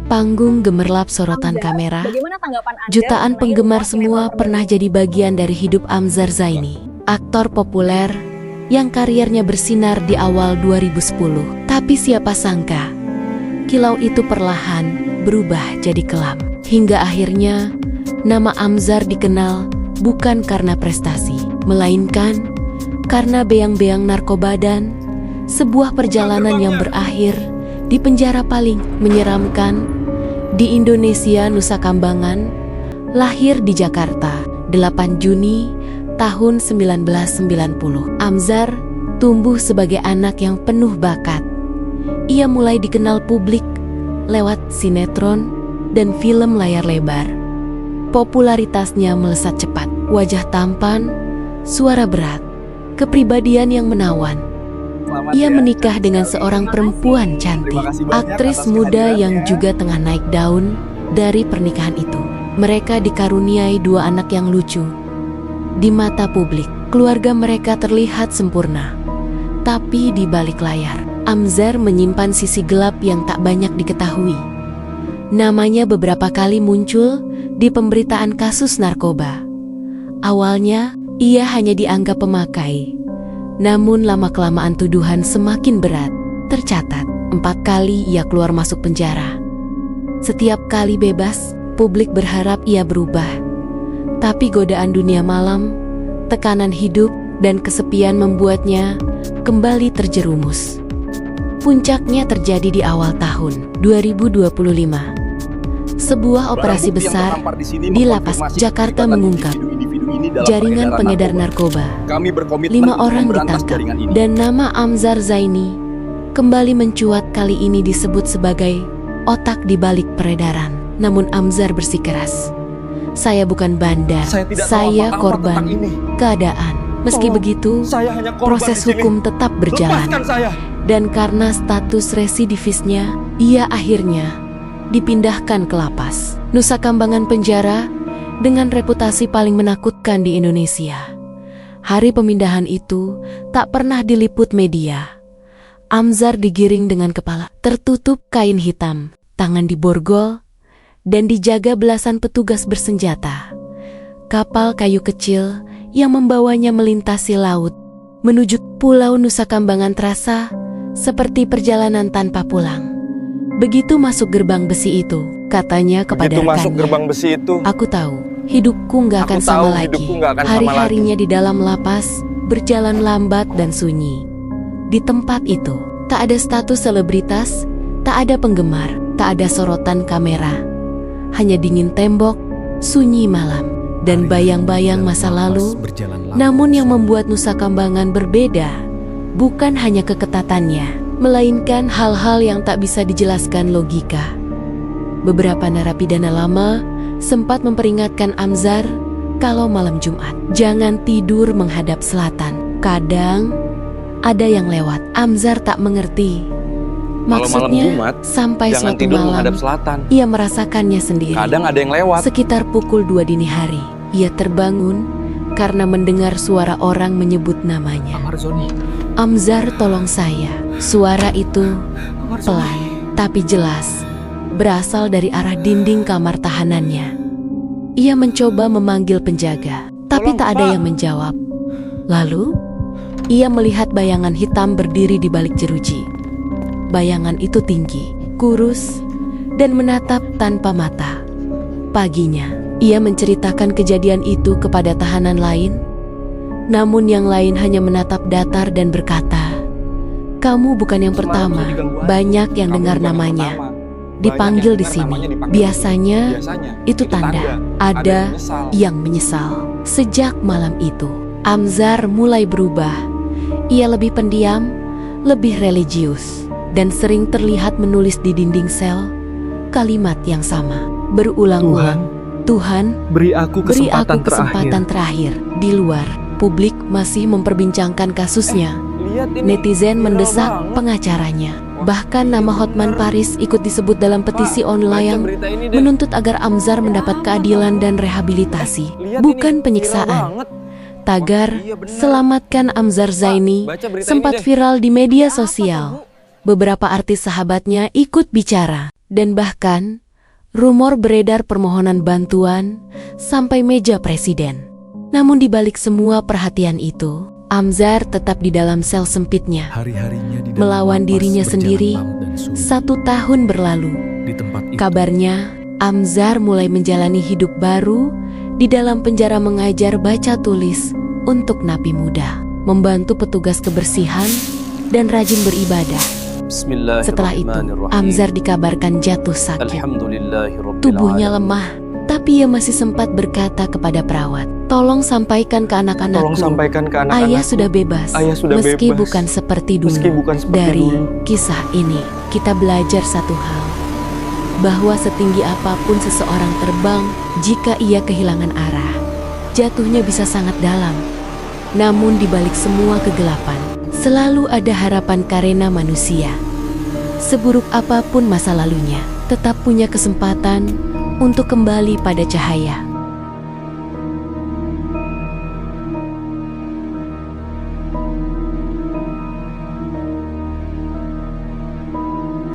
Panggung gemerlap sorotan kamera. Jutaan penggemar semua pernah jadi bagian dari hidup Amzar Zaini, aktor populer yang karirnya bersinar di awal 2010. Tapi siapa sangka, kilau itu perlahan berubah jadi kelam. Hingga akhirnya, nama Amzar dikenal bukan karena prestasi, melainkan karena beang-beang narkoba dan sebuah perjalanan yang berakhir di penjara paling menyeramkan di Indonesia. Nusa Kambangan lahir di Jakarta 8 Juni tahun 1990. Amzar tumbuh sebagai anak yang penuh bakat. Ia mulai dikenal publik lewat sinetron dan film layar lebar. Popularitasnya melesat cepat. Wajah tampan, suara berat, kepribadian yang menawan. Ia menikah dengan seorang perempuan cantik, aktris muda yang juga tengah naik daun. Dari pernikahan itu, mereka dikaruniai 2 anak yang lucu. Di mata publik, keluarga mereka terlihat sempurna. Tapi di balik layar, Amzar menyimpan sisi gelap yang tak banyak diketahui. Namanya beberapa kali muncul di pemberitaan kasus narkoba. Awalnya, ia hanya dianggap pemakai. Namun lama-kelamaan tuduhan semakin berat. Tercatat, 4 kali ia keluar masuk penjara. Setiap kali bebas, publik berharap ia berubah. Tapi godaan dunia malam, tekanan hidup, dan kesepian membuatnya kembali terjerumus. Puncaknya terjadi di awal tahun 2025. Sebuah operasi besar di Lapas Jakarta mengungkap jaringan pengedar narkoba. 5 orang ditangkap dan nama Amzar Zaini kembali mencuat. Kali ini disebut sebagai otak di balik peredaran. Namun Amzar bersikeras, "Saya bukan bandar, saya korban keadaan." Meski begitu, proses hukum tetap berjalan. Dan karena status residivisnya, ia akhirnya dipindahkan ke lapas Nusa Kambangan, penjara dengan reputasi paling menakutkan di Indonesia. Hari pemindahan itu tak pernah diliput media. Amzar digiring dengan kepala tertutup kain hitam, tangan diborgol, dan dijaga belasan petugas bersenjata. Kapal kayu kecil yang membawanya melintasi laut menuju Pulau Nusa Kambangan terasa seperti perjalanan tanpa pulang. Begitu masuk gerbang besi itu, katanya kepada rekannya, "Aku tahu, hidupku nggak akan sama lagi." Hari-harinya di dalam lapas berjalan lambat dan sunyi. Di tempat itu, tak ada status selebritas, tak ada penggemar, tak ada sorotan kamera. Hanya dingin tembok, sunyi malam, dan bayang-bayang masa lalu. Namun yang membuat Nusa Kambangan berbeda, bukan hanya keketatannya, melainkan hal-hal yang tak bisa dijelaskan logika. Beberapa narapidana lama sempat memperingatkan Amzar kalau malam Jumat jangan tidur menghadap selatan. Kadang ada yang lewat. Amzar tak mengerti. Maksudnya, sampai suatu malam ia merasakannya sendiri. Kadang ada yang lewat. Sekitar pukul 2 dini hari, ia terbangun karena mendengar suara orang menyebut namanya. "Amzar, tolong saya." Suara itu pelan tapi jelas, berasal dari arah dinding kamar tahanannya. Ia mencoba memanggil penjaga, tapi tak ada yang menjawab. Lalu, ia melihat bayangan hitam berdiri di balik jeruji. Bayangan itu tinggi, kurus, dan menatap tanpa mata. Paginya, ia menceritakan kejadian itu kepada tahanan lain. Namun yang lain hanya menatap datar dan berkata, "Kamu bukan yang pertama, banyak yang dengar namanya dipanggil di sini." Biasanya itu tanda ada yang menyesal. Sejak malam itu, Amzar mulai berubah. Ia lebih pendiam, lebih religius, dan sering terlihat menulis di dinding sel kalimat yang sama berulang-ulang. Tuhan, beri aku kesempatan terakhir. Di luar, publik masih memperbincangkan kasusnya. Netizen mendesak pengacaranya. Bahkan nama Hotman Paris ikut disebut dalam petisi online menuntut agar Amzar mendapat keadilan dan rehabilitasi, bukan penyiksaan. Tagar "Selamatkan Amzar Zaini" sempat viral di media sosial. Beberapa artis sahabatnya ikut bicara. Dan bahkan, rumor beredar permohonan bantuan sampai meja presiden. Namun di balik semua perhatian itu, Amzar tetap di dalam sel sempitnya, melawan dirinya sendiri. 1 tahun berlalu. Kabarnya, Amzar mulai menjalani hidup baru di dalam penjara, mengajar baca tulis untuk napi muda, membantu petugas kebersihan, dan rajin beribadah. Setelah itu, Amzar dikabarkan jatuh sakit. Tubuhnya lemah, tapi ia masih sempat berkata kepada perawat, "Tolong sampaikan ke anak-anakku, ayah sudah bebas, meski bukan seperti dulu." Dari kisah ini, kita belajar satu hal, bahwa setinggi apapun seseorang terbang, jika ia kehilangan arah, jatuhnya bisa sangat dalam. Namun di balik semua kegelapan, selalu ada harapan karena manusia. Seburuk apapun masa lalunya, tetap punya kesempatan untuk kembali pada cahaya.